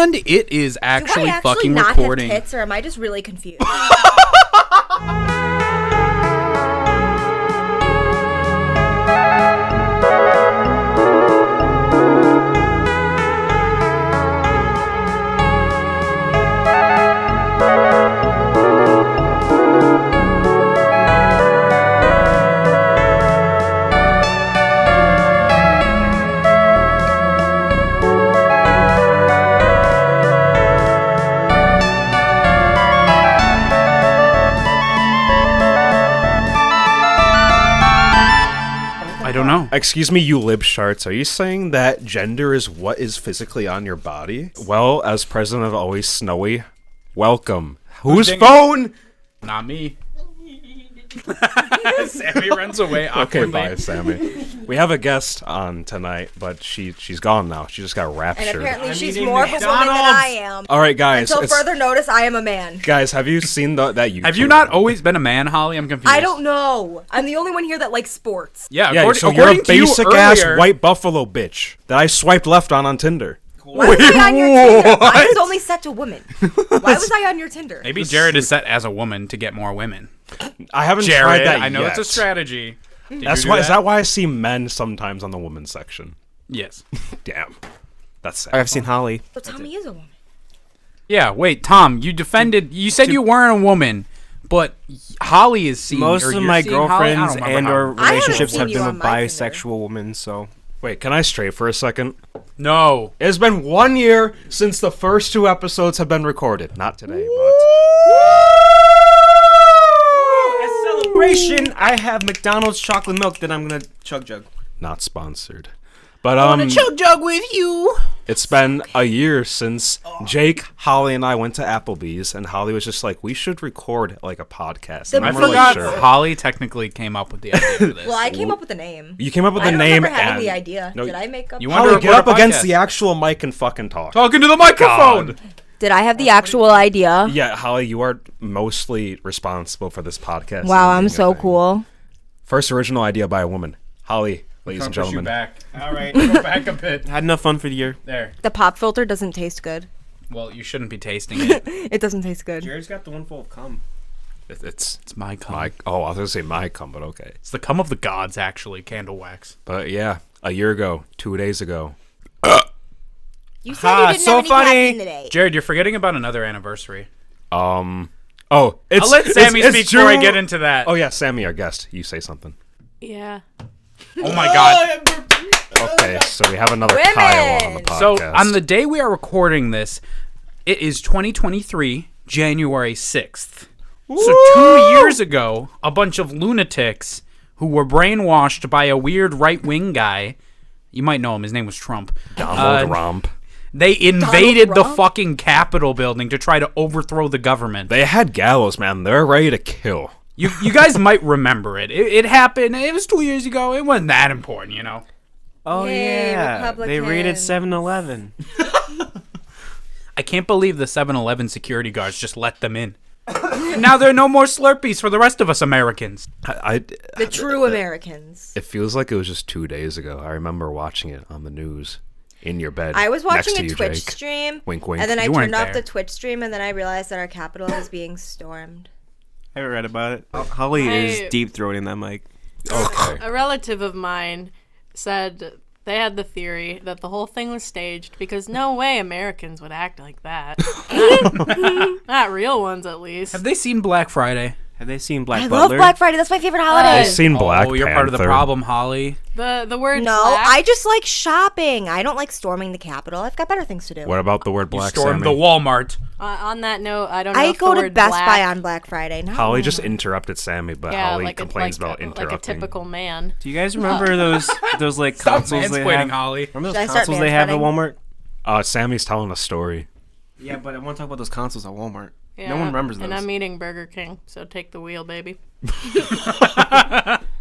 And it is actually fucking not recording. Have tits, or am I just really confused? I don't know. Excuse me, you lib sharts. Are you saying that gender is what is physically on your body? Well, as president of Always Snowy, welcome. Whose phone? Not me. Sammy runs away awkwardly. Okay, bye, Sammy. We have a guest on tonight, but she's gone now. She just got raptured. And apparently she's more of a woman than I am. All right, guys. Until further notice, I am a man. Guys, have you seen that YouTube? Have you not always been a man, Holly? I'm confused. I don't know. I'm the only one here that likes sports. Yeah, Yeah, so you're a basic-ass white buffalo bitch that I swiped left on Tinder. Why was I on your Tinder? I was only set to women. Why was I on your Tinder? Maybe Jared is set as a woman to get more women. I haven't Jared, tried that I know yet. it's a strategy. Did That's you do why. that? Is that why I see men sometimes on the women's section? Yes. Damn, that's sad. I've seen Holly. So Tommy is a woman. Yeah, wait, Tom, you said you weren't a woman, but Holly is seen. Most of my girlfriends and or I haven't relationships seen have you been on with my Tinder. bisexual women, so. Wait, can I stray for a second? No. It's been 1 year since the first 2 episodes have been recorded. Not today, but... As celebration, I have McDonald's chocolate milk that I'm gonna chug. Not sponsored. But, jug with you. it's been a year since Jake, Holly, and I went to Applebee's, and Holly was just like, we should record, like, a podcast. And I I'm really forgot sure. Holly technically came up with the idea for this. Well, I came up with the name. You came up with I the don't name remember having and... the idea. No, Did I make up? You wanted to Holly, get record up a against podcast. the actual mic and fucking talk. Talking to the microphone. God. Did I have the actual idea? Yeah, Holly, you are mostly responsible for this podcast. Wow, and I'm being a so thing. cool. First original idea by a woman. Holly, ladies and Push you gentlemen. back. All right, go back a bit. Had enough fun for the year. There. The pop filter doesn't taste good. Well, you shouldn't be tasting it. It doesn't taste good. Jared's got the one full of cum. It's It's my cum. my... Oh, I was going to say my cum, but okay. It's the cum of the gods, actually. Candle wax. But yeah, a year ago, 2 days ago. You said you didn't so have any funny. caffeine today. Jared, you're forgetting about another anniversary. Oh, it's... I'll let Sammy it's speak before I June- get into that. Oh yeah, Sammy, our guest. You say something. Yeah. Oh my god. Okay, so we have another Women! Kyle on the podcast. So, on the day we are recording this, it is 2023, January 6th. So 2 years ago, a bunch of lunatics who were brainwashed by a weird right-wing guy, you might know him, his name was Trump. Donald Trump. They invaded the Trump? fucking Capitol building to try to overthrow the government. They had gallows, man. They're ready to kill. You guys might remember it. It happened. It was 2 years ago. It wasn't that important, you know. Oh Yay, yeah, they raided Republicans. 7-Eleven. I can't believe the 7-Eleven security guards just let them in. And now there are no more Slurpees for the rest of us Americans. The true Americans. It feels like it was just 2 days ago. I remember watching it on the news in your bed. I was next watching to a you, Twitch Jake. stream. Wink, wink. And then I You weren't turned off there. the Twitch stream, and then I realized that our Capitol was being stormed. I haven't read about it. Holly is I- deep throating that mic. Okay. A relative of mine said they had the theory that the whole thing was staged because no way Americans would act like that. Not real ones, at least. Have they seen Black Friday? Have they seen Black I Butler? love Black Friday. That's my favorite I've holiday. seen Black Oh, you're part of the Panther. problem, Holly. The word No, black, I just like shopping. I don't like storming the Capitol. I've got better things to do. What about the word You black, stormed Sammy? the Walmart. on that note, I don't know I if go the to word Best black, Buy on Black Friday. No. Holly just interrupted Sammy, but yeah, Holly like complains a, like, about interrupting. like a typical man. Do you guys remember those like Stop consoles they mansplaining, have? Holly. Remember Should I those start consoles they have at mansplaining? Walmart? Sammy's telling a story. Yeah, but I want to talk about those consoles at Walmart. Yeah, No one remembers those. And I'm eating Burger King, so take the wheel, baby.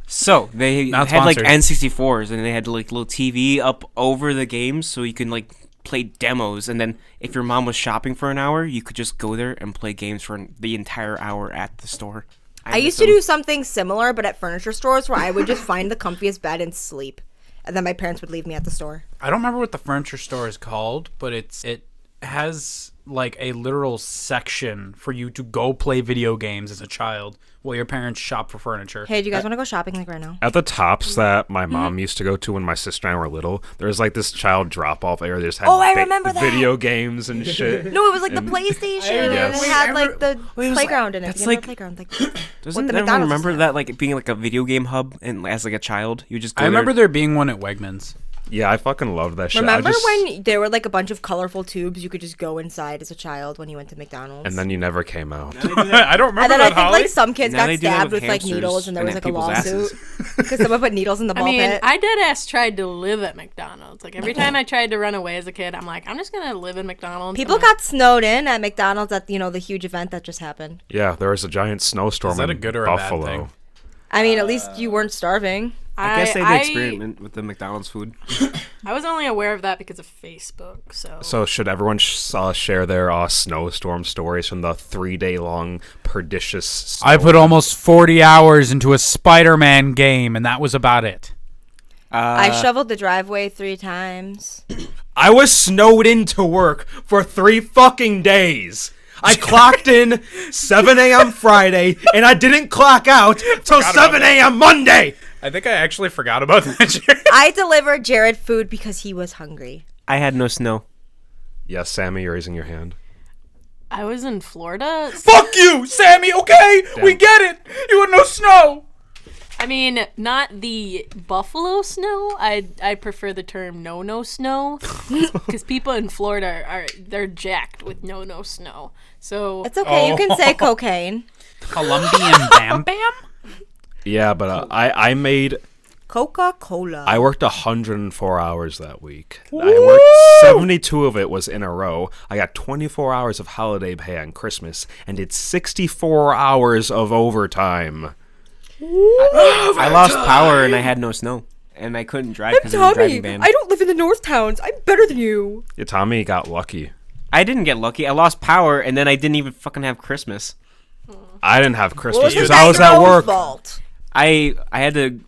So they Not had like sponsored. N64s, and they had like little TV up over the games, so you can like play demos. And then if your mom was shopping for an hour, you could just go there and play games for the entire hour at the store. I used to do something similar, but at furniture stores, where I would just find the comfiest bed and sleep, and then my parents would leave me at the store. I don't remember what the furniture store is called, but it has like a literal section for you to go play video games as a child while your parents shop for furniture. Hey, do you guys want to go shopping like right now? At the tops that my mom used to go to when my sister and I were little, there was like this child drop-off area. They just had I remember that. video games and shit. No, it was like the PlayStation, and Yes. it had like the Wait, it was playground in it. that's You had like- a playground, like Doesn't the everyone McDonald's remember is that like it being like a video game hub and as like a child? You just go I remember there. there being one at Wegmans. Yeah, I fucking loved that shit. Remember when there were like a bunch of colorful tubes you could just go inside as a child when you went to McDonald's? And then you never came out. I don't remember And then that, I think Holly. like some kids Now got they do that stabbed with with like hamsters needles, and there and was at like a people's lawsuit asses. because someone put needles in the I ball mean, pit. I dead ass tried to live at McDonald's. Like every time I tried to run away as a kid, I'm like, I'm just gonna live in McDonald's. People I'm like, got snowed in at McDonald's at the huge event that just happened. Yeah, there was a giant snowstorm Is that a in good or a bad Buffalo. thing? I mean, at least you weren't starving. I guess they did experiment with the McDonald's food. I was only aware of that because of Facebook. So should everyone share their snowstorm stories from the 3-day-long pernicious I put almost 40 hours into a Spider-Man game, and that was about it. I shoveled the driveway 3 times. I was snowed into work for 3 fucking days. I clocked in 7 a.m. Friday, and I didn't clock out till 7 a.m. Monday. I think I actually forgot about that. I delivered Jared food because he was hungry. I had no snow. Yes, Sammy, you're raising your hand. I was in Florida. Fuck you, Sammy, okay? We get it. You had no snow. I mean, not the Buffalo snow. I prefer the term no snow because people in Florida they're jacked with no snow. So It's okay. You can say cocaine. Colombian Bam Bam? Yeah, but I made... Coca-Cola. I worked 104 hours that week. I worked 72 of it was in a row. I got 24 hours of holiday pay on Christmas and did 64 hours of overtime. I lost power and I had no snow. And I couldn't drive because of the driving ban. I don't live in the North Towns. I'm better than you. Yeah, Tommy got lucky. I didn't get lucky. I lost power and then I didn't even fucking have Christmas. I didn't have Christmas because Wasn't I was that your at own work. fault? I had to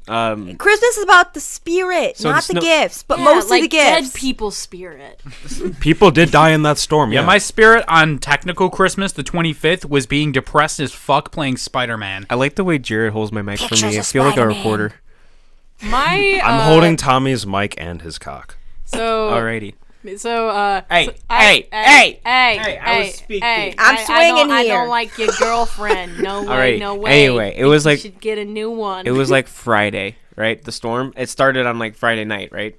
Christmas is about the spirit, So not the the snow- gifts, but yeah, mostly like the gifts. dead people's spirit. People did die in that storm. Yeah, Yeah, my spirit on technical Christmas, the 25th, was being depressed as fuck playing Spider-Man. I like the way Jared holds my mic for Pictures me. I of feel like a Spider-Man. reporter. My I'm holding Tommy's mic and his cock. so Alrighty. So, Hey, so hey, hey, I was speaking. I'm swinging I here. don't like your girlfriend. No way, Alright, no way. anyway, it was You like- should get a new one. It was like Friday, right? The storm. It started on like Friday night, right?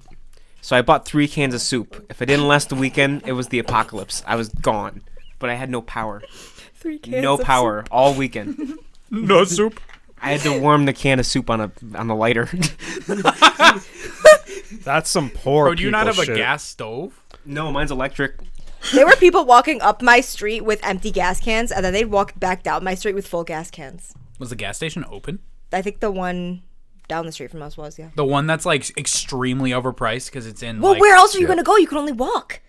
So I bought 3 cans of soup. If it didn't last the weekend, it was the apocalypse. I was gone. But I had no power. 3 cans No of power all weekend. No soup. I had to warm the can of soup on the lighter. That's some poor. Bro, do you not people have a shit. gas stove? No, mine's electric. There were people walking up my street with empty gas cans, and then they'd walk back down my street with full gas cans. Was the gas station open? I think the one down the street from us was, yeah. The one that's like extremely overpriced because it's in. Well, like, where else are you going to go? You can only walk.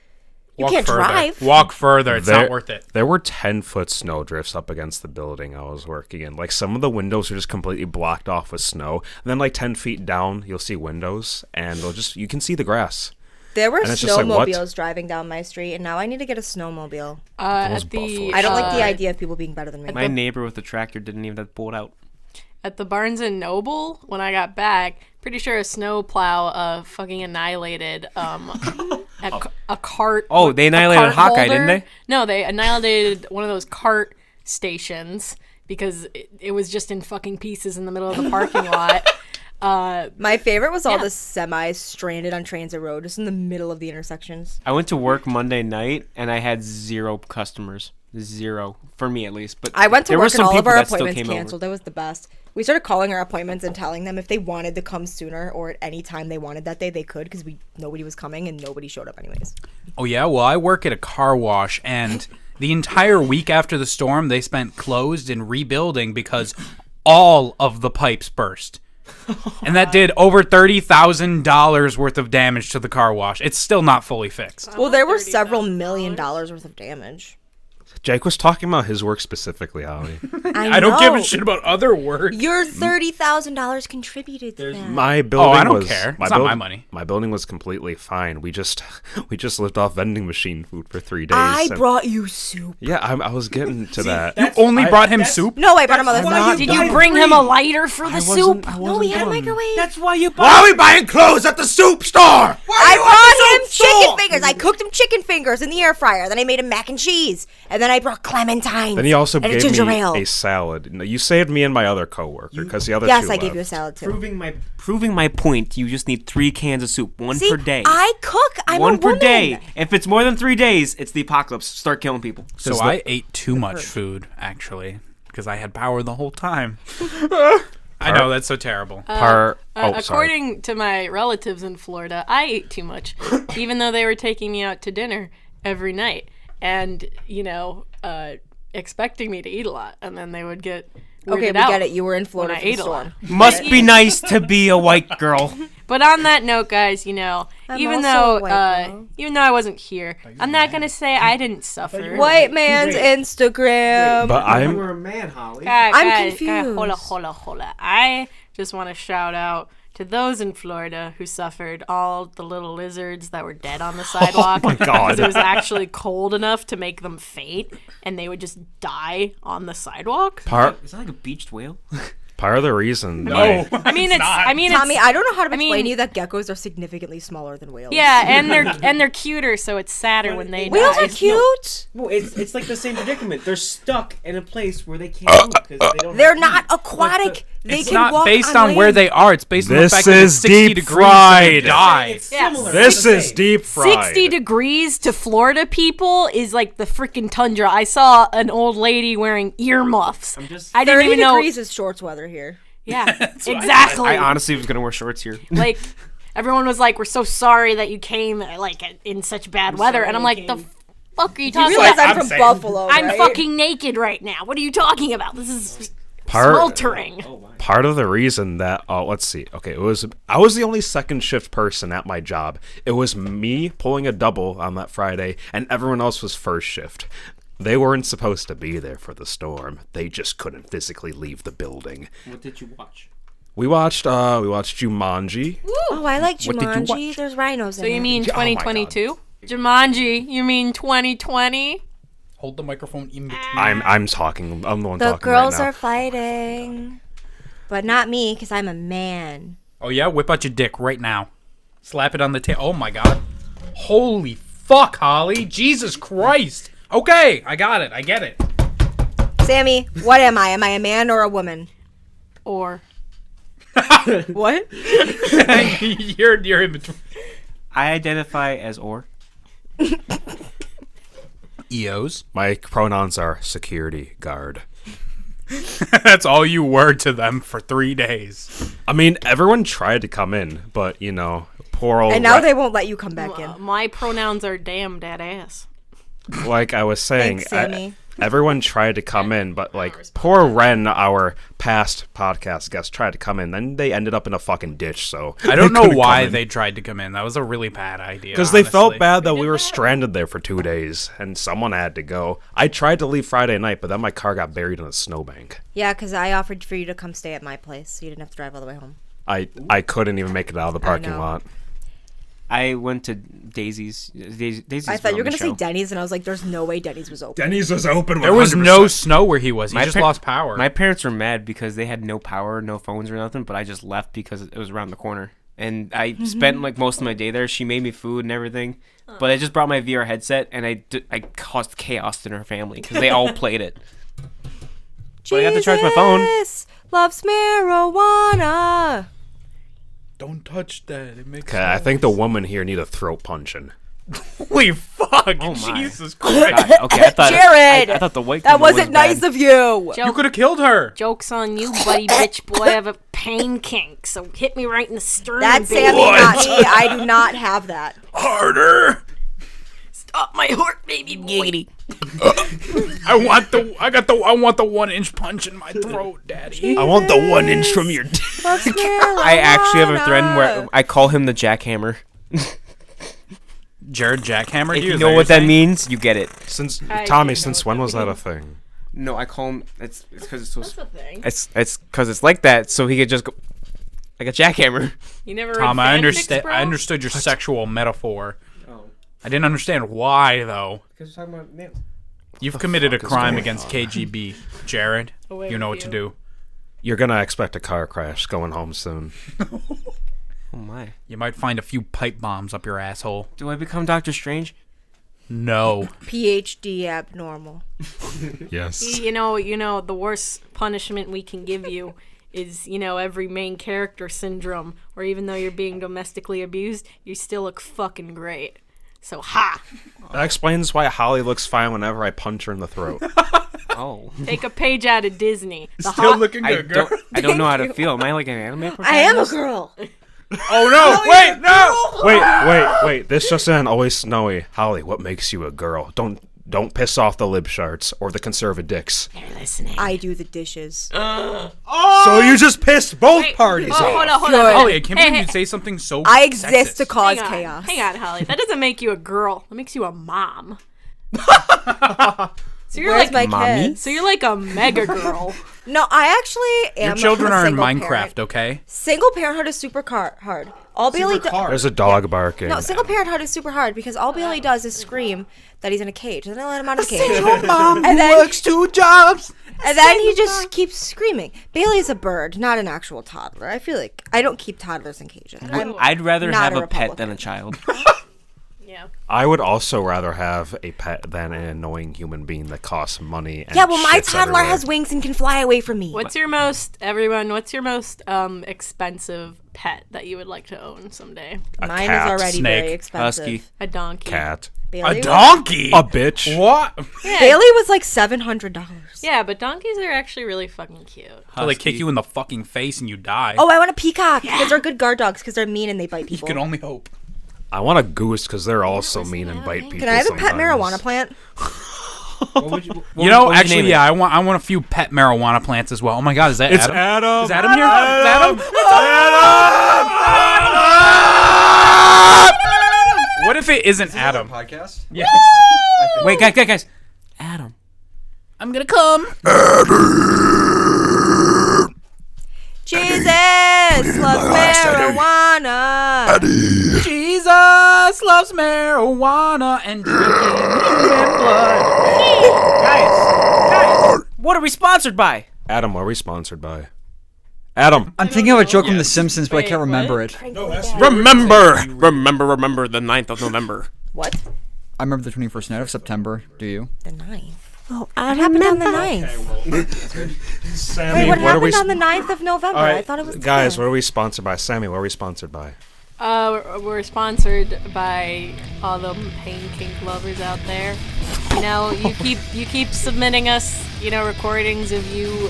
You walk can't further. drive. Walk further. It's There- not worth it. There were 10-foot snow drifts up against the building I was working in. Like, some of the windows are just completely blocked off with snow. And then, like, 10 feet down, you'll see windows, and you can see the grass. There were And it's just like, what? snowmobiles driving down my street, and now I need to get a snowmobile. Those at the Buffalo I don't like the uh, idea of people being better than me. My neighbor with the tractor didn't even have to pull it out. at the Barnes and Noble when I got back. Pretty sure a snowplow fucking annihilated a cart. Oh, they a annihilated cart Hawkeye, holder. didn't they? No, they annihilated one of those cart stations because it was just in fucking pieces in the middle of the parking lot. My favorite was all Yeah. the semis stranded on Transit Road, just in the middle of the intersections. I went to work Monday night and I had 0 customers. 0 for me at least. But I went to there were work and some all of people our that still appointments came canceled. It was the best. We started calling our appointments and telling them if they wanted to come sooner or at any time they wanted that day, they could, because nobody was coming and nobody showed up anyways. Oh yeah, well I work at a car wash, and the entire week after the storm they spent closed and rebuilding because all of the pipes burst. And that did over $30,000 worth of damage to the car wash. It's still not fully fixed. Well, there were $30,000. several $1 million worth of damage. Jake was talking about his work specifically, Holly. I don't give a know. shit about other work. Your $30,000 contributed to that. My building I don't was, care. My It's not my money. My building was completely fine. We just lived off vending machine food for 3 days. I and- brought you soup. Yeah, I was getting to that. You only brought him soup? No, I brought him other stuff. Did you bring him a lighter for the soup? No, we had a microwave. That's why you Why are we buying clothes at the soup store? I brought him chicken fingers. I cooked him chicken fingers in the air fryer. Then I made him mac and cheese. And then I brought clementines. Then he also and a gave ginger me ale. a salad. No, you saved me and my other coworker because the other Yes, two I gave you a left. salad too. proving my point. You just need 3 cans of soup, one See, per day. I cook. I'm one a per woman. day. If it's more than 3 days, it's the apocalypse. Start killing people. So I ate too much food, actually, because I had power the whole time. I know, that's so terrible. Sorry. According to my relatives in Florida, I ate too much, even though they were taking me out to dinner every night and, expecting me to eat a lot. And then they would get weirded Okay, we out get it. You were in Florida when I for the ate a lot. storm. Must be nice to be a white girl. But on that note, guys, even also though a white girl. even though I wasn't here, I'm not gonna say I didn't suffer. White man's Instagram. But I'm a man, Holly. I'm confused. confused. Hola. I just want to shout out to those in Florida who suffered all the little lizards that were dead on the sidewalk. my God. Because it was actually cold enough to make them faint, and they would just die on the sidewalk. Is that like a beached whale? part of the reason. No. I mean, Tommy, I don't know how to explain mean- to you that geckos are significantly smaller than whales. yeah, and they're cuter, so it's sadder when they Whales die. are cute. Well, it's like the same predicament. They're stuck in a place where they can't move because they don't. They're have not feet. aquatic. They It's can not walk based on on where land. they are. It's based on the This fact that it's is 60 deep degrees and they fried. die. It's Yeah. similar. This It's the is same. deep fried. 60 degrees to Florida people is like the freaking tundra. I saw an old lady wearing earmuffs. I'm just. I didn't 30 even know. degrees is shorts weather here. Yeah, exactly. I honestly was gonna wear shorts here. Like, everyone was like, "We're so sorry that you came like in such bad weather," and I'm like, "The fuck are you You talking realize about? I'm from saying. Buffalo, I'm right? fucking naked right now. What are you talking about? This is Part- sweltering." Part of the reason that let's see, okay, I was the only second shift person at my job. It was me pulling a double on that Friday, and everyone else was first shift. They weren't supposed to be there for the storm. They just couldn't physically leave the building. What did you watch? We watched Jumanji. Oh, I like What did you Jumanji. watch? There's rhinos So in you it. mean Yeah, oh my 2022? Jumanji? You mean 2020? Hold the microphone in between. I'm talking. I'm the one The talking girls right now. are fighting. But not me, because I'm a man. Oh yeah, whip out your dick right now. Slap it on the table. Oh my god. Holy fuck, Holly. Jesus Christ. Okay, I got it. I get it. Sammy, what am I? Am I a man or a woman? Or What? you're in between. I identify as or. EOs. My pronouns are security guard. That's all you were to them for 3 days. I mean, everyone tried to come in, but poor old. And now they won't let you come back in. my pronouns are damn that ass. Like I was saying, Thanks, Sammy. everyone tried to come in, but poor Ren, our past podcast guest, tried to come in. Then they ended up in a fucking ditch. So I don't know why they tried to come in. That was a really bad idea. because they felt honestly. bad that we were stranded there for 2 days and someone had to go. I tried to leave Friday night, but then my car got buried in a snowbank. Yeah, because I offered for you to come stay at my place, so you didn't have to drive all the way home. I couldn't even make it out of the parking know. lot. I went to Daisy's. Daisy's I thought you were going going to say Denny's, and I was like, there's no way Denny's was open. Denny's was open. There was no snow where he was. He just par- lost power. My parents were mad because they had no power, no phones or nothing, but I just left because it was around the corner. And I spent most of my day there. She made me food and everything. But I just brought my VR headset and I caused chaos in her family because they all played it. But I got to charge my phone. Jesus loves marijuana. Don't touch that. It makes. Okay, I think the woman here need a throat punching. Holy fuck! Oh my. Jesus Christ! God, okay, I thought Jared, I thought the white that people was wasn't nice bad. of you. You could have killed her. Joke's on you, buddy, bitch boy. I have a pain kink, so hit me right in the sternum. That's baby. Sammy, not me. I do not have that. Harder. Stop my heart, baby boy. I want the 1-inch punch in my throat, Daddy. I want the 1 inch from your dick. Loves marijuana. I actually have a friend where I call him the jackhammer. Jared jackhammered If you? you Is know what what that you're saying? means, you get it. Since I Tommy, do know since what when that was that a means. thing? No, I call him. It's because it's so. That's the thing. It's because it's like that, so he could just go like a jackhammer. You never Tom, read I fanfics, understand. bro? I understood your sexual metaphor. Oh, I didn't understand why though. because we're talking about nails. You've committed a fuck is crime going against on? KGB, Jared. Away You know with what to you. do. You're gonna expect a car crash going home soon. Oh my! You might find a few pipe bombs up your asshole. Do I become Doctor Strange? No. PhD abnormal. Yes. You know, the worst punishment we can give you is, every main character syndrome, or even though you're being domestically abused, you still look fucking great. So, ha! That explains why Holly looks fine whenever I punch her in the throat. Oh, Take a page out of Disney. The Still hot- looking I good, girl. don't know how to feel. Am I like an anime protagonist? I am a girl. Oh no! Wait, no! Wait. This just in, always snowy. Holly, what makes you a girl? Don't piss off the lib sharts or the conservatives. I do the dishes. So you just pissed both Wait, parties oh, off. hold on. Holly, I can't Hey, believe hey. you'd say something so. I exist to sexist. cause Hang on, chaos. hang on, Holly. That doesn't make you a girl. That makes you a mom. So you're Where's like, my kids? so you're like a mega girl. No, I actually am. Your children a are in single Minecraft, parent. okay? Single parenthood is super hard. All Bailey does. There's a dog barking. No, single parenthood is super hard because all Bailey does is scream that he's in a cage, and then I let him out of the cage. And then works 2 jobs. And then he just keeps screaming. Bailey's a bird, not an actual toddler. I feel like I don't keep toddlers in cages. I'd rather Not have a a pet Republican. than a child. Yeah. I would also rather have a pet than an annoying human being that costs money. And Yeah, well, my shits toddler everywhere. has wings and can fly away from me. What's your most expensive pet that you would like to own someday? Mine cat, is already snake, very expensive. husky. A donkey. cat, Bailey A was- donkey? a bitch. What? Yeah. Bailey was like $700. Yeah, but donkeys are actually really fucking cute. Till they kick you in the fucking face and you die. Oh, I want a peacock because they're good guard dogs because they're mean and they bite You people. can only hope. I want a goose because they're also mean and bite people. Can I have a pet sometimes. marijuana plant? What would you? You know, what would you actually, name it? yeah, I want a few pet marijuana plants as well. Oh my God, is that It's Adam? Adam. Is Adam here? Is Adam? What if it isn't Adam? Podcast? Yes. Wait, guys. Adam. I'm gonna come. Jesus loves marijuana. Jesus loves marijuana and drinking human blood. Guys, what are we sponsored by? Adam, what are we sponsored by? Adam. I'm thinking of a joke from The Simpsons, but I Wait, can't remember what? it. Remember the 9th of November. What? I remember the 21st night of September. Do you? The 9th. Oh, what happened on the 9th? Sammy, Wait, what are we? happened on the 9th of November? All right, I thought it was the guys, 10th. what are we sponsored by? Sammy, what are we sponsored by? We're sponsored by all the pain kink lovers out there. You keep submitting us, recordings of you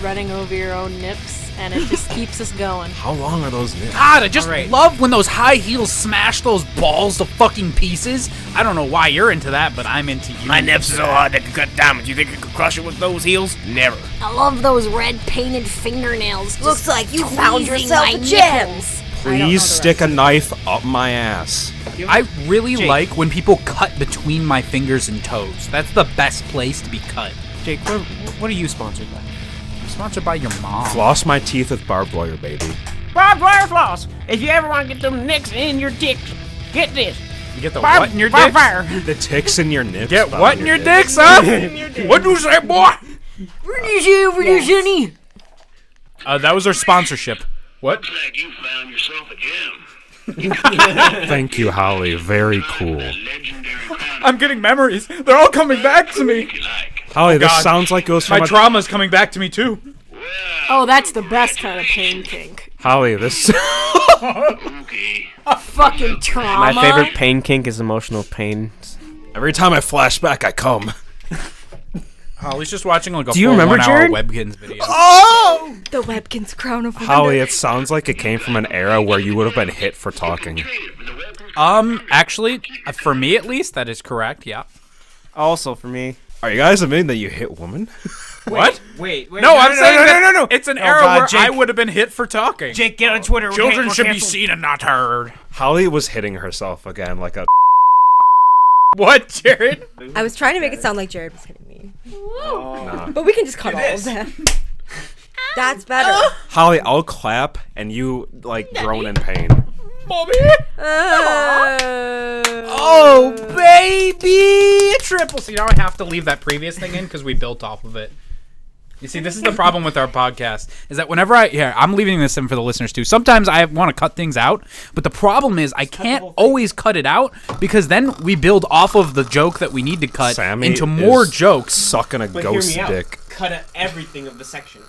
running over your own nips, and it just keeps us going. How long are those nips? God, I just Alright. love when those high heels smash those balls to fucking pieces. I don't know why you're into that, but I'm into you. My nips are so hard they can cut diamonds. You think I could crush it with those heels? Never. I love those red painted fingernails. Looks like you found tweezing yourself my a gem. nipples. Please stick a knife up my ass. I really Jake. like when people cut between my fingers and toes. That's the best place to be cut. Jake, what are you sponsored by? I'm sponsored by your mom. Floss my teeth with barbed wire, baby. Barbed wire floss. If you ever want to get them nicks in your dick, get this. You get the what in your dick? The ticks in your nips. Get found what in your dick. dicks, huh? What'd you say, boy? That was our sponsorship. What? Like you found yourself a gem. Thank you, Holly. Very cool. Legendary found I'm getting memories. They're all coming back to me. if you like. Holly, this God. sounds like it was from My a... trauma's coming back to me too. Oh, that's the best kind of pain kink. Holly, this... Okay. Fucking trauma. My favorite pain kink is emotional pain. Every time I flash back, I come. Holly's just watching like a Do you full remember, 1 hour Jared? Webkins video. The Webkin's crown of wonder. Holly, it sounds like it came from an era where you would have been hit for talking. Actually, for me at least, that is correct. Yeah. Also, for me. Are you guys admitting that you hit women? What? Wait. No, I'm saying that no. it's an Oh, era God, where I Jake. would have been hit for talking. Jake, get on Twitter. Children should be seen and not heard. Holly was hitting herself again like a... What, Jared? I was trying to make it sound like Jared was hitting me. But we can just cut all of that. That's better. Holly, I'll clap and you like groan in pain. Mommy. Oh, baby! Triple. See, now I have to leave that previous thing in because we built off of it. You see, this is the problem with our podcast, is that whenever I'm leaving this in for the listeners too. Sometimes I want to cut things out, but the problem is I can't always cut it out because then we build off of the joke that we need to cut Sammy into more jokes. Sucking a ghost dick. Cut everything of the section.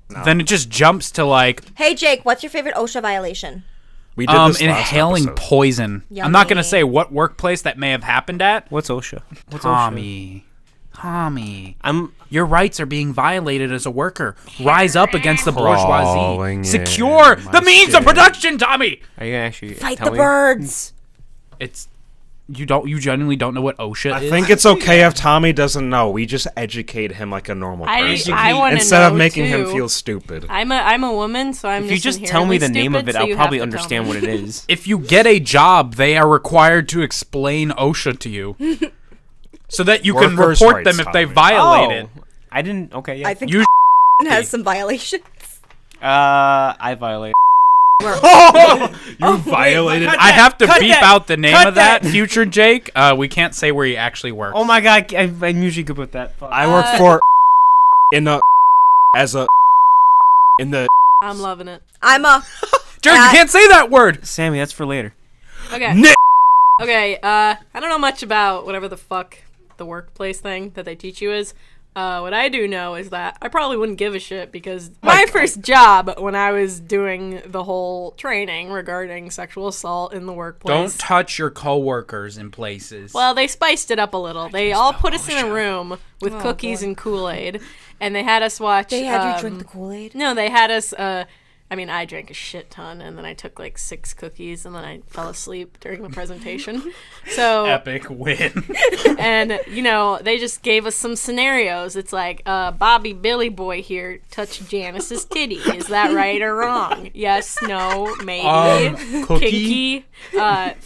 No. Then it just jumps to like, Hey, Jake, what's your favorite OSHA violation? We did this last inhaling episode. poison. Yummy. I'm not going to say what workplace that may have happened at. What's OSHA? Tommy, your rights are being violated as a worker. Rise up against the bourgeoisie. Crawling Secure in the my means of skin. production, Tommy. Are you gonna actually Fight tell the me? birds. It's you genuinely don't know what OSHA is. I think it's okay if Tommy doesn't know. We just educate him like a normal person. I want to know instead of making him too. feel stupid. I'm a woman, so I'm If you just tell me the name of it, I'll probably understand what it is. if you get a job, they are required to explain OSHA to you, so that you can Workers' report them rights, if they Tommy. violate it. I didn't. Okay, yeah. I think You has some violations. I violate. You violated. I have to beep that. out the name Cut of that, future Jake. We can't say where he actually works. Oh my god, I'm usually good with that. Fuck. I work for in the as a in the. I'm loving it. I'm a. Jared, you can't say that word. Sammy, that's for later. Okay. Nick. Okay, I don't know much about whatever the fuck the workplace thing that they teach you is. What I do know is that I probably wouldn't give a shit because my first job when I was doing the whole training regarding sexual assault in the workplace. Don't touch your coworkers in places. Well, they spiced it up a little. They all put us in a room with cookies and Kool-Aid, and they had us watch. They had you drink the Kool-Aid? No, they had us. I drank a shit ton, and then I took like 6 cookies, and then I fell asleep during the presentation. So Epic win. and they just gave us some scenarios. It's like Bobby Billy Boy here touched Janice's titty. Is that right or wrong? Yes, no, maybe. Cookie? Kinky.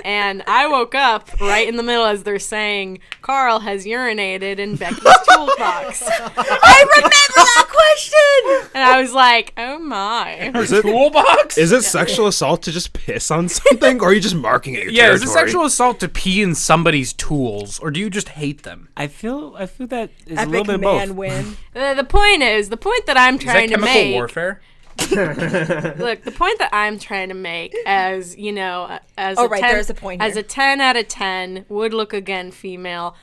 And I woke up right in the middle as they're saying Carl has urinated in Becky's toolbox. I remember that question. And I was like, oh my. Toolbox? Is it sexual assault to just piss on something, or are you just marking it? Your Yeah, is territory? it sexual assault to pee in somebody's tools, or do you just hate them? I feel that is a Epic little bit of man both. win. The point that I'm Is that trying to chemical make. warfare? Look, the point that I'm trying to make, as as Oh, a right, 10, there is a point as here. a 10 out of 10, would look again female,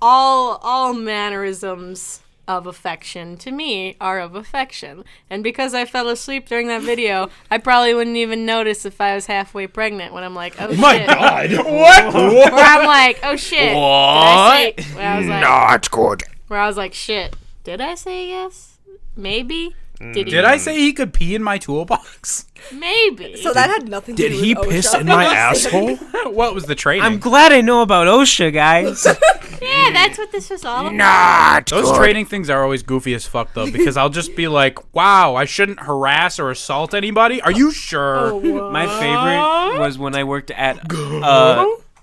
all mannerisms of affection to me are of affection, and because I fell asleep during that video, I probably wouldn't even notice if I was halfway pregnant when I'm like, oh My shit. God! What? Where I'm like, oh shit. Did I say? Where I was like, Not good. where I was like, shit. Did I say yes? Maybe. Did I say he could pee in my toolbox? Maybe. So that had nothing to Did do he with piss OSHA. in my asshole? What was the training? I'm glad I know about OSHA, guys. Yeah, that's what this was all about. Those training things are always goofy as fuck, though, because I'll just be like, wow, I shouldn't harass or assault anybody? Are you sure? My favorite was when I worked at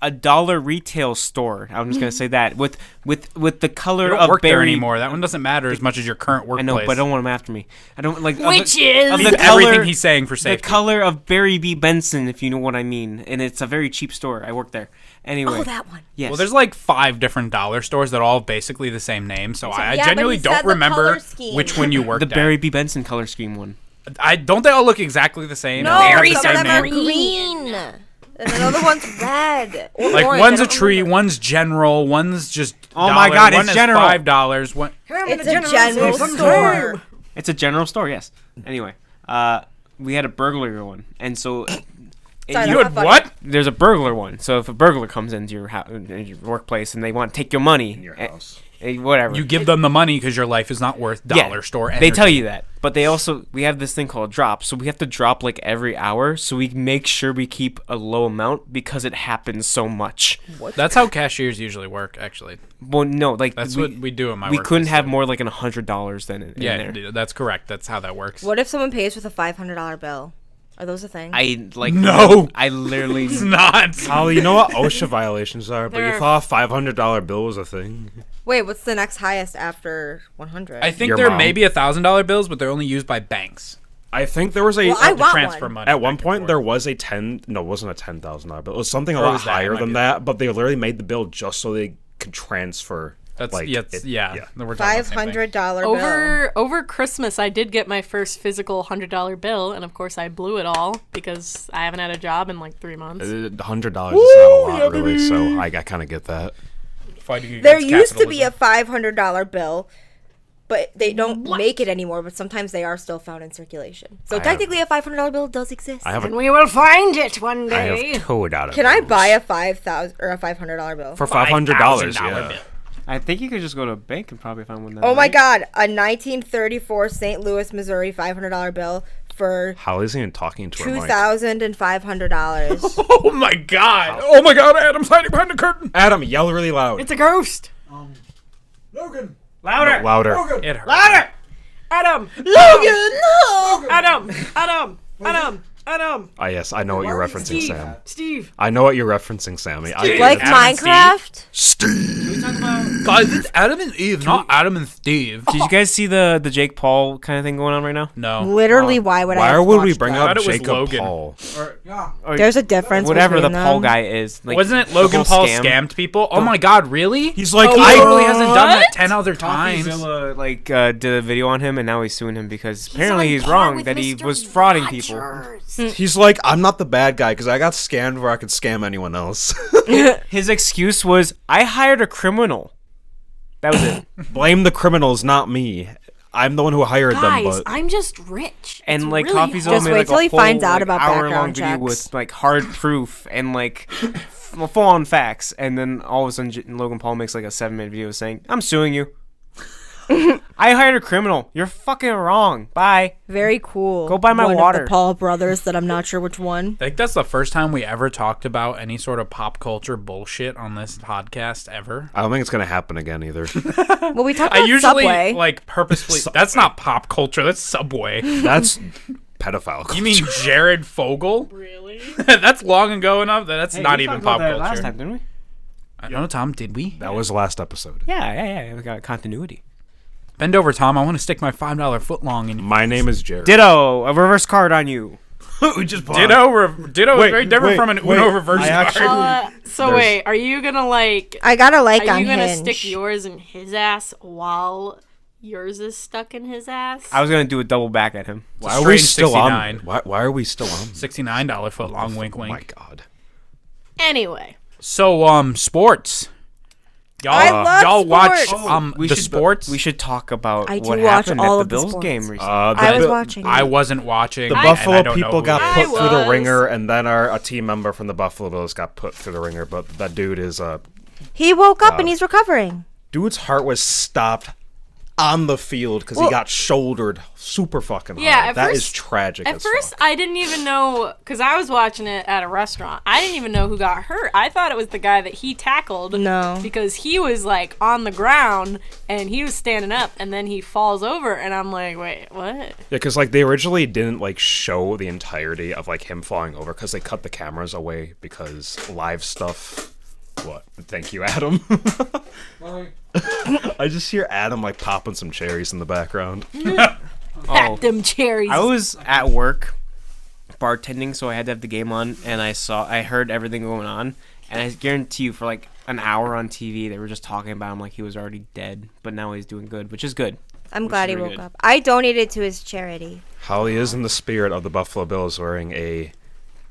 a dollar retail store. I'm just gonna say that with the color You don't of work there berry. anymore. That one doesn't matter as much as your current I workplace. know, but I don't want him after me. I don't like Witches! of Leave the color, everything he's saying for the safety. color of Barry B. Benson, if you know what I mean. And it's a very cheap store. I work there. Anyway. Oh, that one. Yes. Well, there's like 5 different dollar stores that all have basically the same name, so I Yeah, but genuinely he said don't the remember color scheme. which one you worked the at. Barry B. Benson color scheme one. Don't they all look exactly the same? No, They have the some same of them are name? green. And another one's red. Or Like orange, one's I a don't tree, remember. one's general, one's just Oh my dollar, God, one it's is general. $5. One It's a general store. It's a general store, yes. Anyway, we had a burglary one, and so Sorry, you that's had not funny. what? there's a burglar one. So if a burglar comes into your workplace and they want to take your money, Your house. whatever, You give them the money because your life is not worth dollar store energy. They tell you that, but we have this thing called drop. So we have to drop like every hour, so we make sure we keep a low amount because it happens so much. That's how cashiers usually work, actually. Well, no, like That's what we do in my we workplace, couldn't have too. more like $100 than in Yeah, there. that's correct. That's how that works. What if someone pays with a $500 bill? Are those a thing? No. I literally. It's not. Holly, you know what OSHA violations are, but you They're- thought a $500 bill was a thing. Wait, what's the next highest after 100? I think Your there mom. may be $1,000 bills, but they're only used by banks. I think there was a Well, I To want transfer one. money. at one back and point forth. there was a it wasn't a $10,000 bill. It was something a Or lot was that? It higher might than be that, but they literally made the bill just so they could transfer. That's like, yeah. it- Yeah. We're talking about the same thing. $500 bill. Over Christmas, I did get my first physical $100 bill, and of course, I blew it all because I haven't had a job in like 3 months. $100 is not a lot, really. So I kind of get that. Fighting There against used to be a capitalism. $500 bill, but they don't make it anymore. But sometimes they are still found in circulation. So technically, a $500 bill does exist. I have And we will find it one I day. have $2. Can I buy a $500 bill? for $500? $5,000 Yeah. bill. I think you could just go to a bank and probably find one. Oh my God! A 1934 St. Louis, Missouri $500 bill for Holly's even talking to her mic. $2,500. Oh my God! Oh my God! Adam's hiding behind the curtain. Adam, yell really loud. It's a ghost. Logan. Louder! Louder. It hurts. Louder! Adam. Logan, no! Adam. Adam. Adam. Adam. Ah, yes, I know what you're referencing, Steve. Sam. Steve. I know what you're referencing, Sammy. I Like Adam and Steve? Minecraft? Steve. Guys, it's Adam and Eve, not Adam and Steve. Did you guys see the Jake Paul kind of thing going on right now? No. Literally, why would I? Why have would we watched bring that? I up thought it was Jacob Logan. Paul? There's a difference. Whatever the between Paul them. guy is. Like, Wasn't it the Logan whole Paul scam? scammed people? Oh my God, really? He's like, He I totally hasn't done that 10 other times. Coffeezilla did a video on him, and now he's suing him because apparently on he's par wrong with that he Mr. was frauding people. Rogers. He's like, I'm not the bad guy because I got scammed where I could scam anyone else. His excuse was, "I hired a criminal." That was it. Blame the criminals, not me. I'm the one who hired them. Guys, But I'm just rich. And It's like really Coffeezilla Just made wait like till a he whole, finds out like, about hour-long background video checks. with like hard proof and like full on facts, and then all of a sudden Logan Paul makes like a 7-minute video saying, "I'm suing you. I hired a criminal. You're fucking wrong. Bye." Very cool. Go buy my one water. Of the Paul brothers that I'm not sure which one. I think that's the first time we ever talked about any sort of pop culture bullshit on this podcast ever. I don't think it's gonna happen again either. Well, we talked I about usually Subway. like purposefully. That's not pop culture. That's Subway. That's pedophile. Culture. You mean Jared Fogle? Really? That's long ago enough that that's not even pop culture. Last time, didn't we? I don't know, Tom. Did we? That was the last episode. Yeah. We got continuity. Bend over, Tom. I want to stick my $5 footlong in. My name is Jared. Ditto. A reverse card on you. we just Ditto is very different from an Uno reverse I card. actually- So There's- wait, are you gonna like? I got a like Are on you gonna Hinge. stick yours in his ass while yours is stuck in his ass? I was gonna do a double back at him. Why are we Strange still 69. on? Why are we still on? $69 footlong. Wink, Oh my wink. god. Anyway, So, sports. Y'all, I love y'all watch sports. the sports. We should talk about I do what watch happened all at of the the Bills sports. game recently. I was watching. I wasn't watching. The and I Buffalo don't know people who got it is. put through the was. ringer, and then a team member from the Buffalo Bills got put through the ringer. But that dude is He woke up and he's recovering. dude's heart was stopped on the field because he got shouldered super fucking hard. Yeah, at That is first- tragic. at as first fuck. I didn't even know because I was watching it at a restaurant. I didn't even know who got hurt. I thought it was the guy that he tackled. No. because he was like on the ground and he was standing up, and then he falls over, and I'm like, wait, what? Yeah, because like they originally didn't like show the entirety of like him falling over because they cut the cameras away because live stuff. What? Thank you, Adam. I just hear Adam like popping some cherries in the background. Pack them cherries. I was at work bartending, so I had to have the game on, and I heard everything going on, and I guarantee you for like an hour on TV they were just talking about him like he was already dead, but now he's doing good, which is good. I'm Which glad is he really woke good. up. I donated to his charity. Holly is in the spirit of the Buffalo Bills wearing a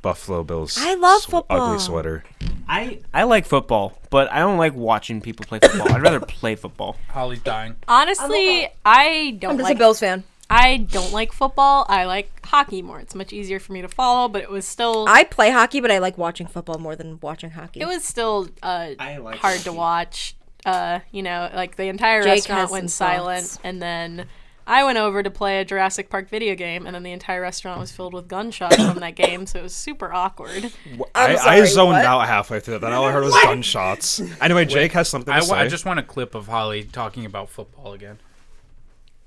Buffalo Bills I love football. ugly sweater. I like football, but I don't like watching people play football. I'd rather play football. Holly's dying. Honestly, I don't I'm just like a Bills fan. I don't like football. I like hockey more. It's much easier for me to follow, but it was still I play hockey, but I like watching football more than watching hockey. it was still like hard hockey. to watch. Like the entire Jake restaurant has went some silent, thoughts. and then I went over to play a Jurassic Park video game, and then the entire restaurant was filled with gunshots from that game, so it was super awkward. I'm I sorry, zoned what? out halfway through that. Then all I heard was gunshots. Anyway, Jake has something to say. I just want a clip of Holly talking about football again.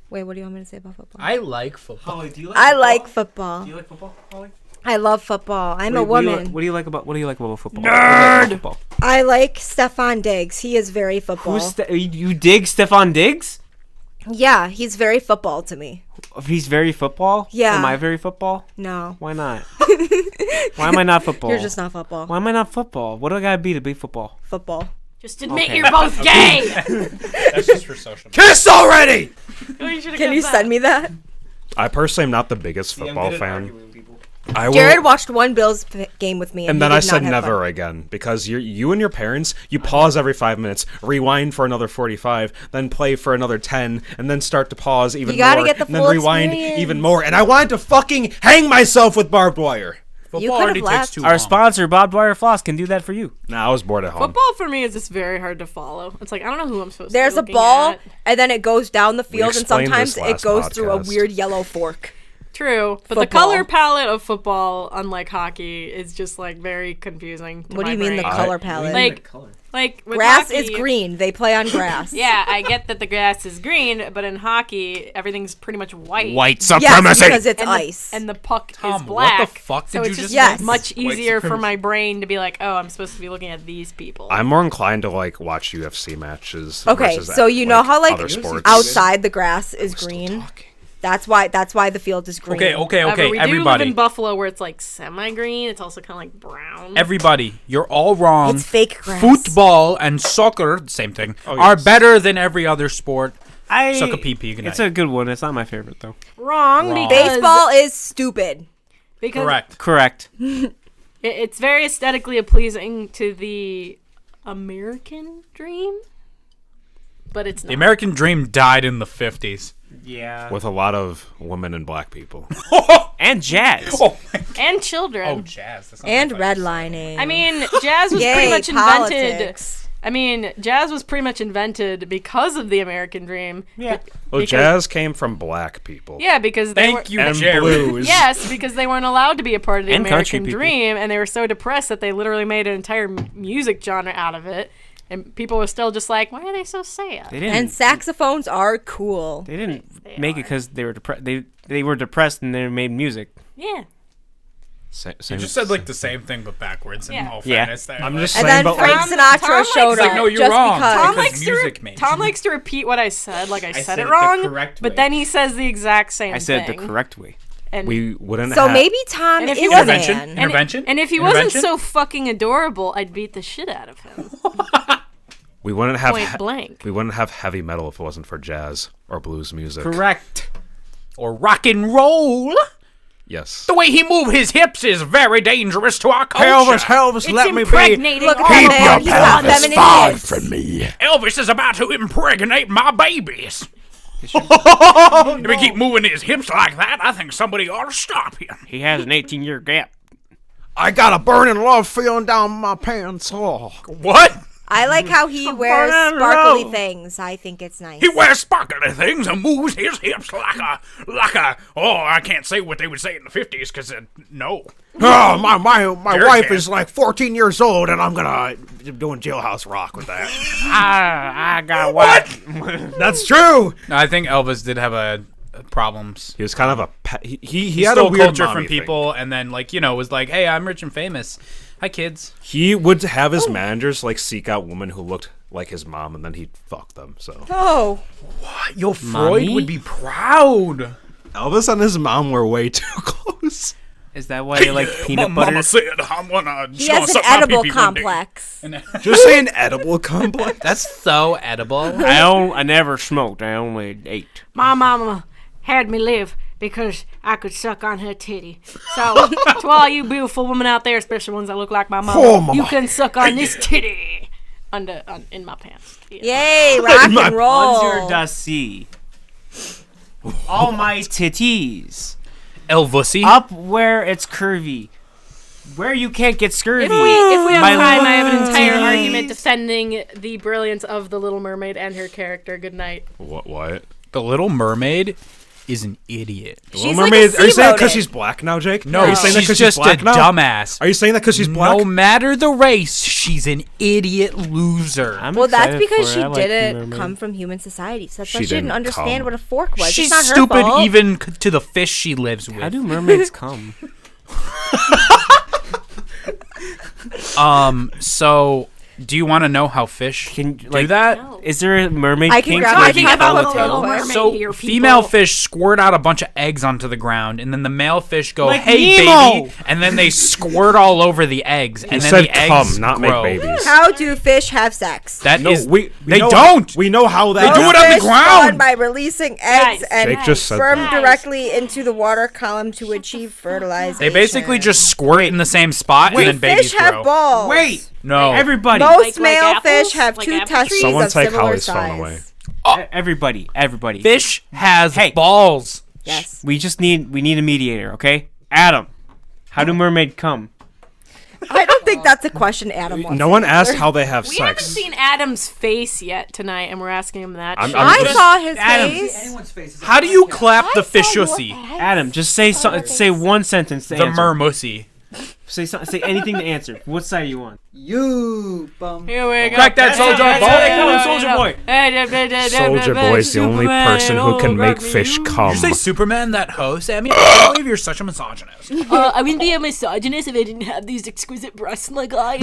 Wait, what do you want me to say about football? I like football. Holly, do you like I like football. Do you like football, Holly? I love football. I'm a What do you woman. what do you like about football? Nerd! Football? I like Stefan Diggs. He is very football. You dig Stefan Diggs? Yeah, he's very football to me. He's very football? Yeah. Am I very football? No. Why not? Why am I not football? You're just not football. Why am I not football? What do I gotta be to be football? Football. Just admit Okay. you're both gay. That's just for social. Kiss already! Can you send me that? I personally am not the biggest football fan. I will, Jared watched one Bills game with me, and he then did I not said have never fun. again because you and your parents, you pause every 5 minutes, rewind for another 45, then play for another 10, and then start to pause even You gotta more, get the and then full rewind experience. even more. And I wanted to fucking hang myself with barbed wire. You Football could've already takes left. too Our long. sponsor, Bob Dwyer Floss, can do that for you. Nah, I was bored at home. Football for me is just very hard to follow. It's like I don't know who I'm supposed There's to a be looking ball, at. and then it goes down the field, and explained sometimes this it last goes through a podcast. weird yellow fork. True, but the Football. color palette of football, unlike hockey, is just like very confusing. To What do my you mean the brain. color palette? Like with Grass hockey, is green. They play on grass. Yeah, I get that the grass is green, but in hockey, everything's pretty much white. White Yes, supremacy! because it's and ice. and the puck Tom, is what black. the fuck so did it's you just just say? much White easier for supremacy. my brain to be like, oh, I'm supposed to be looking at these people. I'm more inclined to like watch UFC matches. Okay, versus, so you know how like other sports. outside the grass is green. That's why the field is green. Okay, However, we do live everybody. in Buffalo where it's like semi-green. It's also kind of like brown. Everybody, you're all wrong. It's fake grass. Football and soccer, same thing, are better than every other sport. Suck a pee-pee, good It's night. a good one. It's not my favorite though. wrong, Wrong. because Baseball is stupid. because Correct. Correct. it's very aesthetically pleasing to the American dream, but it's not. The American dream died in the 50s. Yeah. With a lot of women and black people. And jazz. Oh, and children. oh jazz. That's not And my favorite. redlining. I mean, jazz was pretty Yay, much invented. politics. I mean, jazz was pretty much invented because of the American dream. Yeah. Well, Because- jazz came from black people. Yeah, because they were. Thank you, And Jerry. blues. Yes, because they weren't allowed to be a part of the And country American people. dream, and they were so depressed that they literally made an entire music genre out of it. And people were still just like, "Why are they so sad?" They didn't. And saxophones are cool. They didn't They make it because they were depressed. They were depressed and they made music. Yeah. You just said like the same thing but backwards in Yeah. all Yeah. fairness there. I'm Like, just And saying, then but Frank like, Sinatra Tom likes showed to- up like, no, you're just wrong. because. Tom Tom likes, music made. Tom likes to repeat what I said, like I said said it it the wrong, correct but way. then he says the exact same I said thing. the correct way. And we wouldn't So have... maybe Tom And if is he a wasn't- Intervention? man. Intervention? And if he wasn't Intervention? so fucking adorable, I'd beat the shit out of him. We wouldn't have... Point blank. We wouldn't have heavy metal if it wasn't for jazz or blues music. Correct. Or rock and roll. Yes. The way he move his hips is very dangerous to our culture. Elvis, It's impregnating Look at all that of man. our He's got bodies. feminine hips. from me. Elvis is about to impregnate my babies. If he keep moving his hips like that, I think somebody ought to stop him. He has an 18-year gap. I got a burning love feeling down my pants. Oh. What? I like how he wears burning sparkly row. things. I think it's nice. He wears sparkly things and moves his hips like a. Oh, I can't say what they would say in the 50s because no. Oh, my Sure wife can. is like 14 years old, and I'm gonna doing jailhouse rock with that. I got what? That's true. I think Elvis did have problems. He was kind of a he He had a stole weird culture mommy from people, and then was like, "Hey, I'm rich and famous. Hi, kids." thing. He would have his managers like seek out women who looked like his mom, and then he'd fuck them. So Oh, Yo, Freud Mommy? would be proud. Elvis and his mom were way too close. Is that why they like peanut My butter? mama said I'm gonna. he has an edible complex. Just say an edible complex. That's so edible. I never smoked. I only ate. My mama had me live because I could suck on her titty. So, to all you beautiful women out there, especially ones that look like my mama, Oh, mama. you can suck on this titty in my pants. Yeah. Yay, rock and roll. Under the sea. All my titties. Elvussy. Up where it's curvy. Where you can't get scurvy. If we have My time, I have an entire titties. argument defending the brilliance of the Little Mermaid and her character. Good night. What? The Little Mermaid is an idiot. Little She's like a Mermaid. Are you sea saying because rodent. she's black now, Jake? No, Are you saying that she's 'cause just black a now? dumbass. Are you saying that because she's black? No matter the race, she's an idiot loser. I'm Well, that's excited because for she it. I like the didn't mermaid. come from human society. So that's why She she didn't didn't understand come. what a fork was. She's it's not her stupid fault. even to the fish she lives with. How do mermaids come? So, do you want to know how fish Can do like that? No. Is there a mermaid I can kink grab where my you cup follow out tail? real quick. So, here, female people. fish squirt out a bunch of eggs onto the ground, and then the male fish go, Like "Hey, Nemo!" baby," and then they squirt all over the eggs, and He then said the eggs come, not grow. make babies. How do fish have sex? That No, is- we they know don't. We know how They that. do it on the Fish ground. spawn by releasing eggs Guys, and Jake just said sperm that. directly into the water column to achieve fertilization. They basically just squirt in the same spot, and then babies fish have grow. balls. Wait, No, everybody, Most Like male apples? fish have Like two apple testes trees? Someone of take similar Holly's phone size. away. everybody. fish has Hey. balls. Yes. We need a mediator, okay? Adam, how do mermaid come? I don't think that's a question Adam wants. No one asked how they have We haven't sex. seen Adam's face yet tonight, and we're asking him that. I'm shit. I just- saw his Adam. face. How do you clap the fishussy? Adam, just say one sentence to The answer. mermussy. Say anything to answer. What side do you want? You bum. Here we go. Crack that soldier That's boy. how they call him, Soldier Boy. Soldier Boy's the only person who can make fish come. Did you say Superman, that hoe, Sammy? I can't believe you're such a misogynist. I wouldn't be a misogynist if I didn't have these exquisite breasts like I.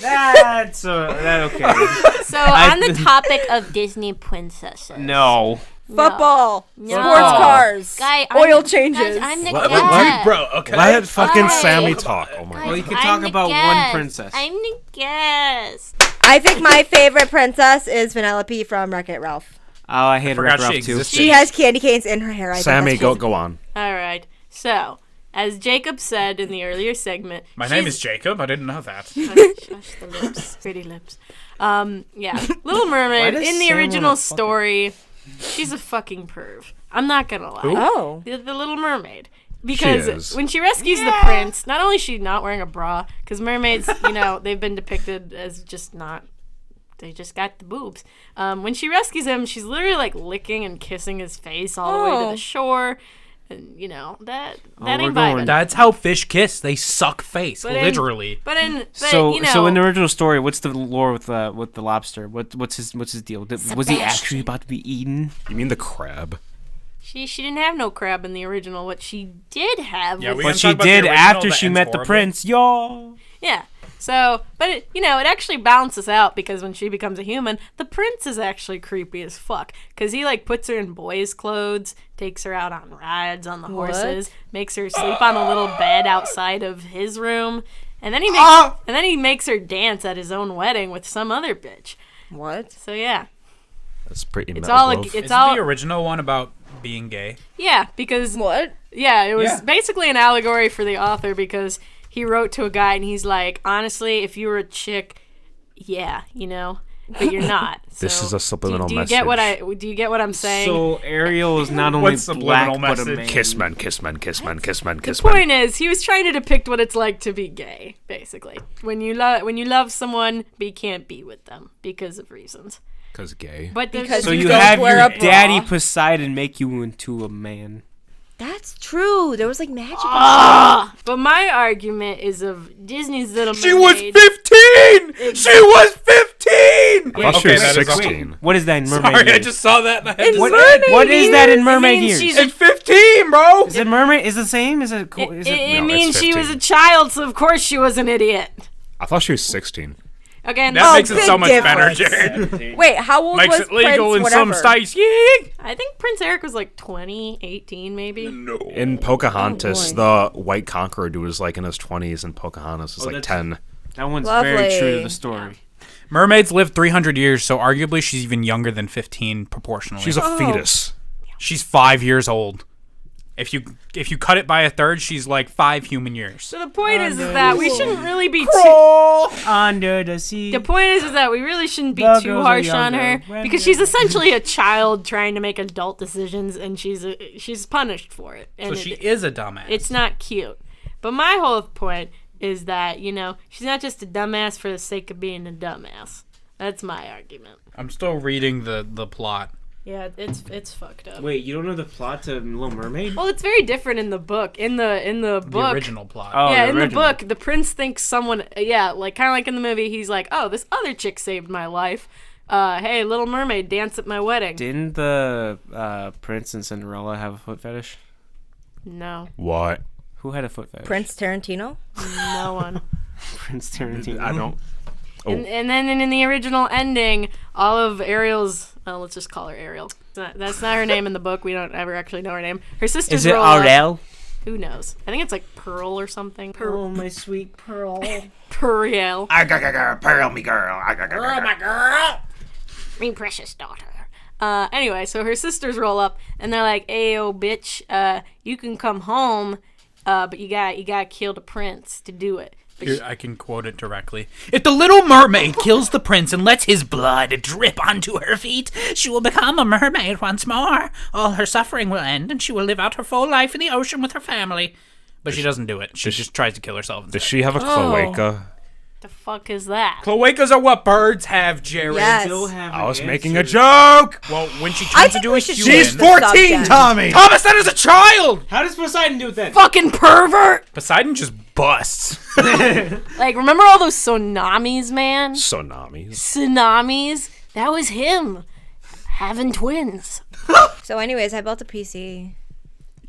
That's okay. So, on the topic of Disney princesses. No. Football, No. sports cars, Guy, oil I'm, changes. Guys, I'm the Let- guest. Bro, okay. Let fucking Guys. Sammy talk. Oh my Guys, god. Well, you can I'm talk the about one guest. princess. I'm the guest. I think my favorite princess is Vanellope from Wreck-It Ralph. Oh, I hate forgot Ralph she too. existed. She has candy canes in her hair. I think Sammy, that's go crazy. go on. All right. So, as Jacob said in the earlier segment, My name is Jacob. I didn't know that. Shush the lips, pretty lips. Yeah, Little Mermaid does in the Sam original wanna fuck her? story, she's a fucking perv. I'm not gonna lie. Oh. The Little Mermaid. Because is. when she rescues the prince, not only is she not wearing a bra, because mermaids, they've been depicted as just not. They just got the boobs. When she rescues him, she's literally like licking and kissing his face all the way to Oh. the shore, and that we're ain't going. vibing. That's how fish kiss. They suck face, But in- literally. So in the original story, what's the lore with the lobster? What's his deal? Was he actually about to be eaten? You mean the crab? She didn't have no crab in the original. What she did have Yeah, was we But gonna she talk about the did original after that she ends met the horribly? prince. Yo. yeah. So, but it actually balances out because when she becomes a human, the prince is actually creepy as fuck because he like puts her in boys' clothes, takes her out on rides on the horses, makes her sleep on a little bed outside of his room, and then he makes her dance at his own wedding with some other bitch. What? So yeah, That's pretty. it's metal all glove. it's Is all the original one about being gay? yeah because What? yeah it was Yeah. basically an allegory for the author because he wrote to a guy and he's like, honestly, if you were a chick, yeah, but you're not. This So, is a subliminal do you get what message. do you get what I'm saying? So Ariel is not only What's the black subliminal but a message? man. Kiss man, kiss man, kiss man, kiss man, the kiss man. point is, he was trying to depict what it's like to be gay, basically. When you love someone, but you can't be with them because of reasons. Because gay. But there's Because So You you don't have wear your a bra. daddy Poseidon make you into a man. That's true. There was like magic. But my argument is of Disney's Little She was Mermaid. 15. She was 15. I thought she was that is 16. What is that in mermaid? Sorry, I years? just saw that and I had to What, say it. what is that in mermaid means years? she's It's 15, bro. Is it mermaid? Is it the same? Is it? It, Is it, it it No, means it's she was 15. a child, so of course she was an idiot. I thought she was 16. Again, That makes big it so much better, difference. Jared. Wait, how old Makes was it legal Prince in some whatever? states. Yeah. I think Prince Eric was like 20, 18 maybe. In Pocahontas, the white conqueror dude was like in his 20s, and Pocahontas was like that's- 10. That one's very true to Lovely. the story. Mermaids live 300 years, so arguably she's even younger than 15 proportionally. She's a fetus. She's 5 years old. If you cut it by a third, she's like 5 human years. So the point is that we shouldn't really be Under the sea. the point is that we really shouldn't be The too girls are harsh on her younger when because she's essentially a child trying to make adult decisions and she's punished for it. So And she is a dumbass. it's not cute. But my whole point is that, she's not just a dumbass for the sake of being a dumbass. That's my argument. I'm still reading the plot. Yeah, it's fucked up. Wait, you don't know the plot to Little Mermaid? Well, it's very different in the book. In the book, The original plot. Oh, yeah, the in the original. book, the prince thinks someone, like kind of like in the movie, he's like, oh, this other chick saved my life. Hey, Little Mermaid, dance at my wedding. Didn't the Prince and Cinderella have a foot fetish? No. What? Who had a foot fetish? Prince Tarantino? No one. Prince Tarantino. I don't. And then in the original ending, all of Ariel's, well, let's just call her Ariel. That's not her name in the book. We don't ever actually know her name. Her sisters Is it roll up. Aurel? Who knows? I think it's like Pearl or something. Oh, my sweet Pearl. Pearl. Pearl me girl. Me precious daughter. Anyway, so her sisters roll up and they're like, "Ayo, bitch, you can come home, but you got kill the prince to do it." But Here, I can quote it directly. If the little mermaid kills the prince and lets his blood drip onto her feet, she will become a mermaid once more. All her suffering will end, and she will live out her full life in the ocean with her family. But she doesn't do it. She just tries to kill herself instead. Does she have a cloaca? the fuck is that? Cloacas are what birds have, Jared. Yes. Still have I an was answer. making a joke. Well, when she I turns think into we a should human... change She's the 14, subject. Tommy. Thomas, that is a child! How does Poseidon do it then? Fucking pervert! Poseidon just busts. Like, remember all those tsunamis, man? Tsunamis. Tsunamis? That was him. Having twins. So, anyways, I built a PC.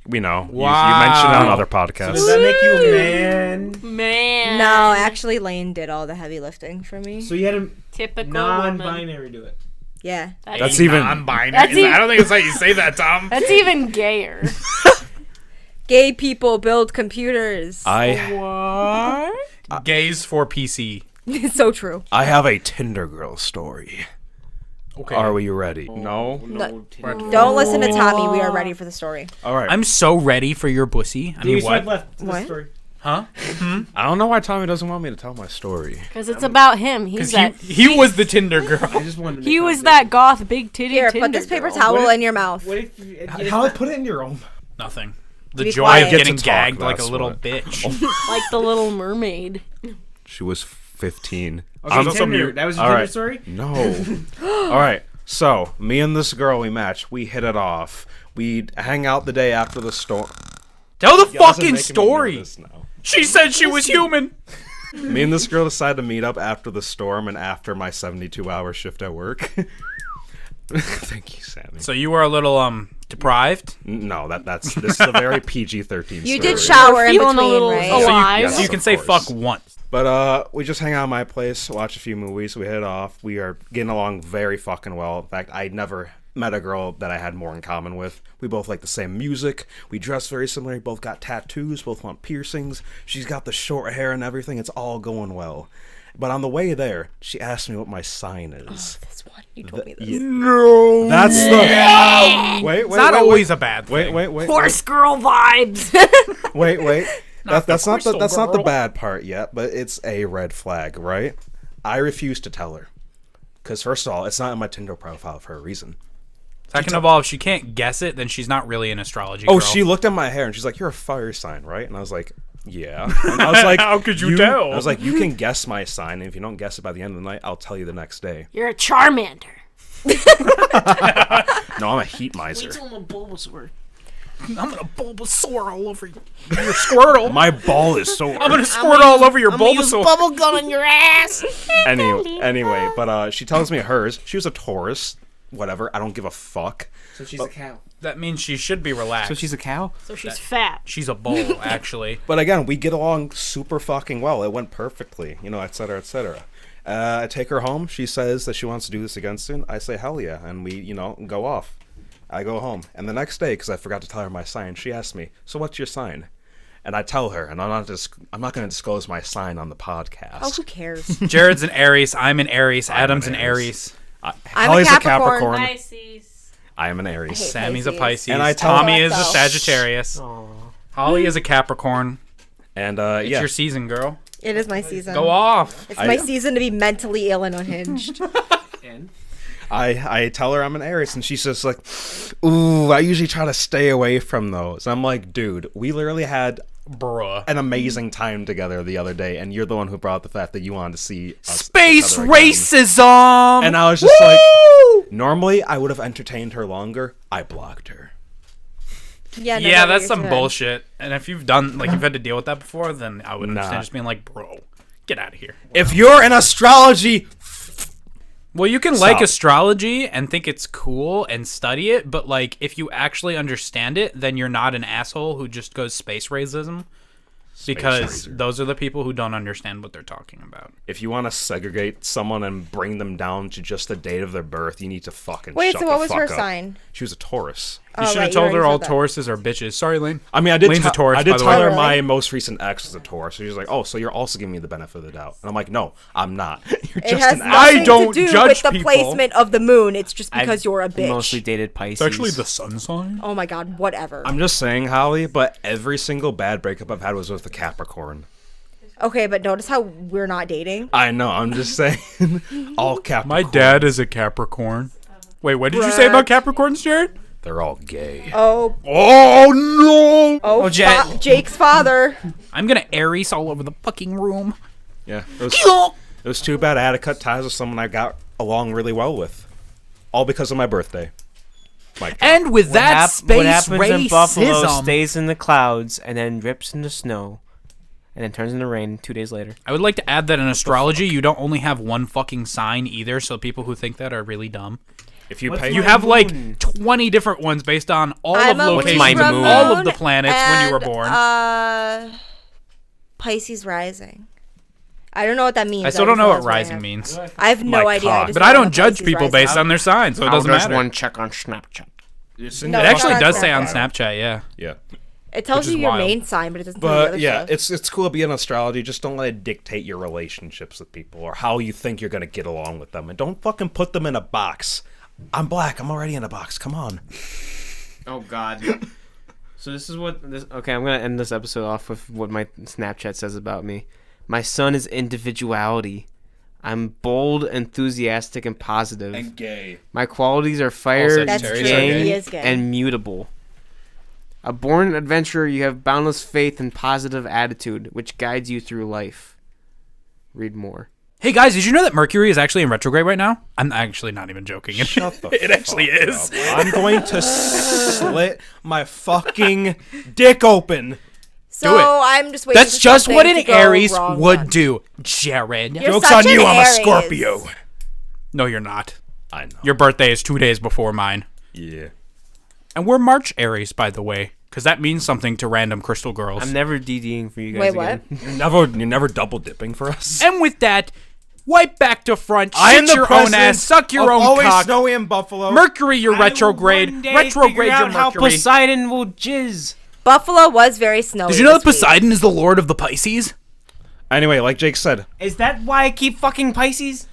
We know. Wow. You mentioned it on other Does podcasts. that make you a man? Man. No, actually, Lane did all the heavy lifting for me. So you had a Typical woman. non-binary do it. Yeah. That's even. Non-binary. That's even- I don't think it's how you say that, Tom. That's even gayer. Gay people build computers. I Gays for PC. It's so true. have a Tinder girl story. Okay. Are we ready? No. Don't listen to Tommy. We are ready for the story. All right. I'm so ready for your pussy. I mean, You swipe what? left to the What? story. Huh? I don't know why Tommy doesn't want me to tell my story. Because it's about him. He's Because that. he was the Tinder girl. I just wanted to He make was conversation. that goth big titty Here, Tinder put this paper girl. towel What if- in your mouth. What if you How I put it in your own? Nothing. The Be joy quiet. of Get to getting talk, gagged like a that's little what. bitch. Like the Little Mermaid. She was 15. Okay, also Tinder. mute. That was your All Tinder right. story? No. All right. So, me and this girl, we matched. We hit it off. We hang out the day after the storm. Tell the You guys are fucking making me story. nervous now. She said she was human. Me and this girl decided to meet up after the storm and after my 72-hour shift at work. Thank you, Sammy. So you were a little deprived. No, this is a very PG-13 You story. did shower in Feeling a between, little right? alive. Yes, So you of can say course. fuck once. But we just hang out at my place, watch a few movies. We hit it off. We are getting along very fucking well. In fact, I never met a girl that I had more in common with. We both like the same music. We dress very similar. Both got tattoos. Both want piercings. She's got the short hair and everything. It's all going well. But on the way there, she asked me what my sign is. This one. You told me this. No. That's the. Wait. It's not always a bad thing. Wait. Horse girl vibes. Wait. That's not the crystal girl. bad part yet, but it's a red flag, right? I refuse to tell her. Because first of all, it's not in my Tinder profile for a reason. Second of all, if she can't guess it, then she's not really an astrology Oh, girl. she looked at my hair and she's like, "You're a fire sign, right?" And I was like, "Yeah." And I was like, How could you tell? I was like, "You can guess my sign, and if you don't guess it by the end of the night, I'll tell you the next day." You're a Charmander. No, I'm a heat miser. I'm a Bulbasaur. I'm gonna Bulbasaur all over your Squirtle. My ball is so. I'm gonna squirt all over your Bulbasaur. Bubble gum in your ass. Anyway, but she tells me hers. She was a Taurus. Whatever. I don't give a fuck. So she's a cow. That means she should be relaxed. So she's a cow? So she's fat. She's a bull, actually. But again, we get along super fucking well. It went perfectly, et cetera, et cetera. I take her home. She says that she wants to do this again soon. I say, hell yeah. And we, go off. I go home. And the next day, because I forgot to tell her my sign, she asks me, so what's your sign? And I tell her, and I'm not going to disclose my sign on the podcast. Oh, who cares? Jared's an Aries. I'm an Aries. Adam's an an Aries. Aries. Holly's a Capricorn. Pisces. I am an Aries. Sammy's a Pisces. And I tell- Tommy is a So. Sagittarius. Holly is a Capricorn. And It's yeah. your season, girl. It is my season. Go off. It's my season to be mentally ill and unhinged. And I tell her I'm an Aries, and she's just like, ooh, I usually try to stay away from those. I'm like, dude, we literally had Bruh. an amazing time together the other day, and you're the one who brought up the fact that you wanted to see us Space each other again. racism! And I was just like, normally I would have entertained her longer. I blocked her. Yeah, Yeah, that's you're some good. bullshit. And if you've done, you've had to deal with that before, then I would Nah. understand just being like, bro, get out of here. If you're in astrology, Well, you can So- like astrology and think it's cool and study it, but like if you actually understand it, then you're not an asshole who just goes space racism. Because those are the people who don't understand what they're talking about. If you want to segregate someone and bring them down to just the date of their birth, you need to fucking Wait, shut so the what was fuck her up. sign? She was a Taurus. You should have told her all Tauruses are bitches. Sorry, Lane. I mean, I did. Lane's a Taurus, I did by the tell way. her Oh, my really? most recent ex was a Taurus. So she was like, "Oh, so you're also giving me the benefit of the doubt?" And I'm like, "No, I'm not. You're It just has an nothing asshole." I don't to do judge with the people. placement of the moon. It's just I've because you're a bitch. Mostly dated Pisces. It's actually the sun sign. Oh my god, whatever. I'm just saying, Holly. But every single bad breakup I've had was with a Capricorn. Okay, but notice how we're not dating. I know. I'm just saying, all Capricorn. My dad is a Capricorn. Wait, what did you say about Capricorns, Jared? They're all gay. Oh, Oh no! oh, Jake's father. I'm gonna Aries all over the fucking room. Yeah. It was too bad I had to cut ties with someone I got along really well with, all because of my birthday. And with that what space happens in Buffalo racism, stays in the clouds and then drips into snow and then turns into rain 2 days later. I would like to add that in astrology, you don't only have one fucking sign either. So people who think that are really dumb. If you What's pay, You have like 20 different ones based on all I'm of a locations, my Libra moon? all of the planets when you were and, born. Pisces rising. I don't know what that means. I still don't know what just that's I rising have. means, I have no My idea. cock. just but know I I'm don't a judge Pisces people rising. based on their sign, so it doesn't There's matter. one check on Snapchat. No, It it's actually not does on say on Snapchat. Snapchat, yeah. yeah. It tells Which is you your wild. main sign, but it doesn't tell you the But other yeah, stuff. it's cool to be in astrology. Just don't let it dictate your relationships with people or how you think you're gonna get along with them, and don't fucking put them in a box. I'm black. I'm already in a box. Come on. Oh God. So this is what this. Okay, I'm gonna end this episode off with what my Snapchat says about me. My son is individuality. I'm bold, enthusiastic, and positive. gay. My qualities are fire, That's true. gang, He is gay. and mutable. A born adventurer, you have boundless faith and positive attitude, which guides you through life. Read more. Hey guys, did you know that Mercury is actually in retrograde right now? I'm actually not even joking. Shut the It actually fuck is. up. I'm going to slit my fucking dick open. So it. I'm just waiting. That's for just what something an to go Aries wrong would on. do, Jared. You're Joke's such on you. an I'm a Aries. Scorpio. No, you're not. I know. Your birthday is 2 days before mine. Yeah. And we're March Aries, by the way, because that means something to random crystal girls. I'm never DDing for you guys Wait, again. what? You're never double dipping for us. And with that, wipe back to front, I am shit the your own president ass, suck your of own Always cock. Snowy in Buffalo. Mercury, you're retrograde. I will one day Retrograde, figure your out how Mercury. Poseidon will jizz. Buffalo was very snowy. Did you know that this week. Poseidon is the lord of the Pisces? Anyway, like Jake said, Is that why I keep fucking Pisces?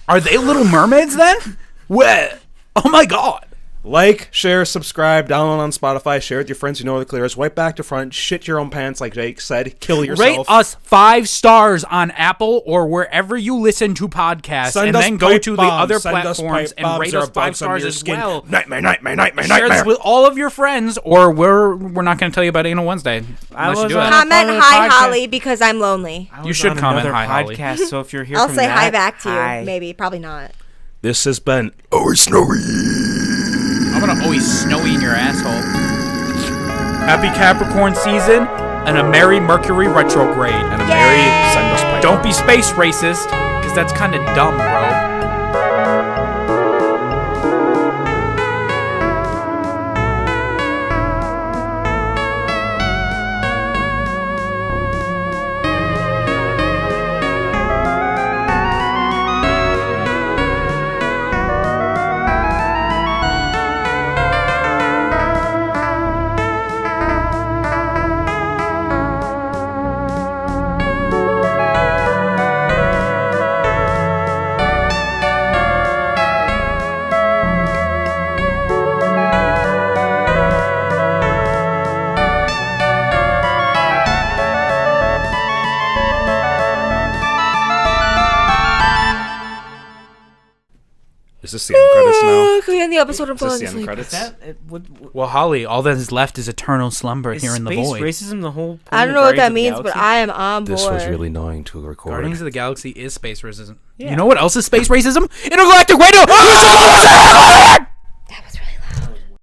Are they little mermaids then? What? Oh my god. like, share, subscribe, download on Spotify, share with your friends you know the clearest. Wipe back to front, shit your own pants, like Jake said. Kill Rate yourself. us 5 stars on Apple or wherever you listen to podcasts, Send and us then go pipe to the bombs. other Send us platforms pipe and bombs rate or us 5 bugs on stars your as skin. well. Nightmare. Share this with all of your friends, or we're not going to tell you about Anal Wednesday unless you do it. Comment Another hi, podcast. Holly, because I'm lonely. I You was should on comment another hi, Holly. podcast, so if you're here I'll from say hi that, back to you. hi. Maybe, probably not. This has been Always Snowy. I'm going to always snowy in your asshole. Happy Capricorn season and a Merry Mercury retrograde. And a merry send us pipe. Don't be space racist, because that's kind of dumb, bro. Is this the end credits now? Can we end the episode and Is fall this the asleep? end credits? Well, Holly, all that is left is eternal slumber Is here in the space void. racism the whole point I don't of know what Guardians that of the means, but Galaxy? I am on board. This was really annoying to record. Guardians of the Galaxy is space racism. Yeah. You know what else is space racism? Intergalactic radio!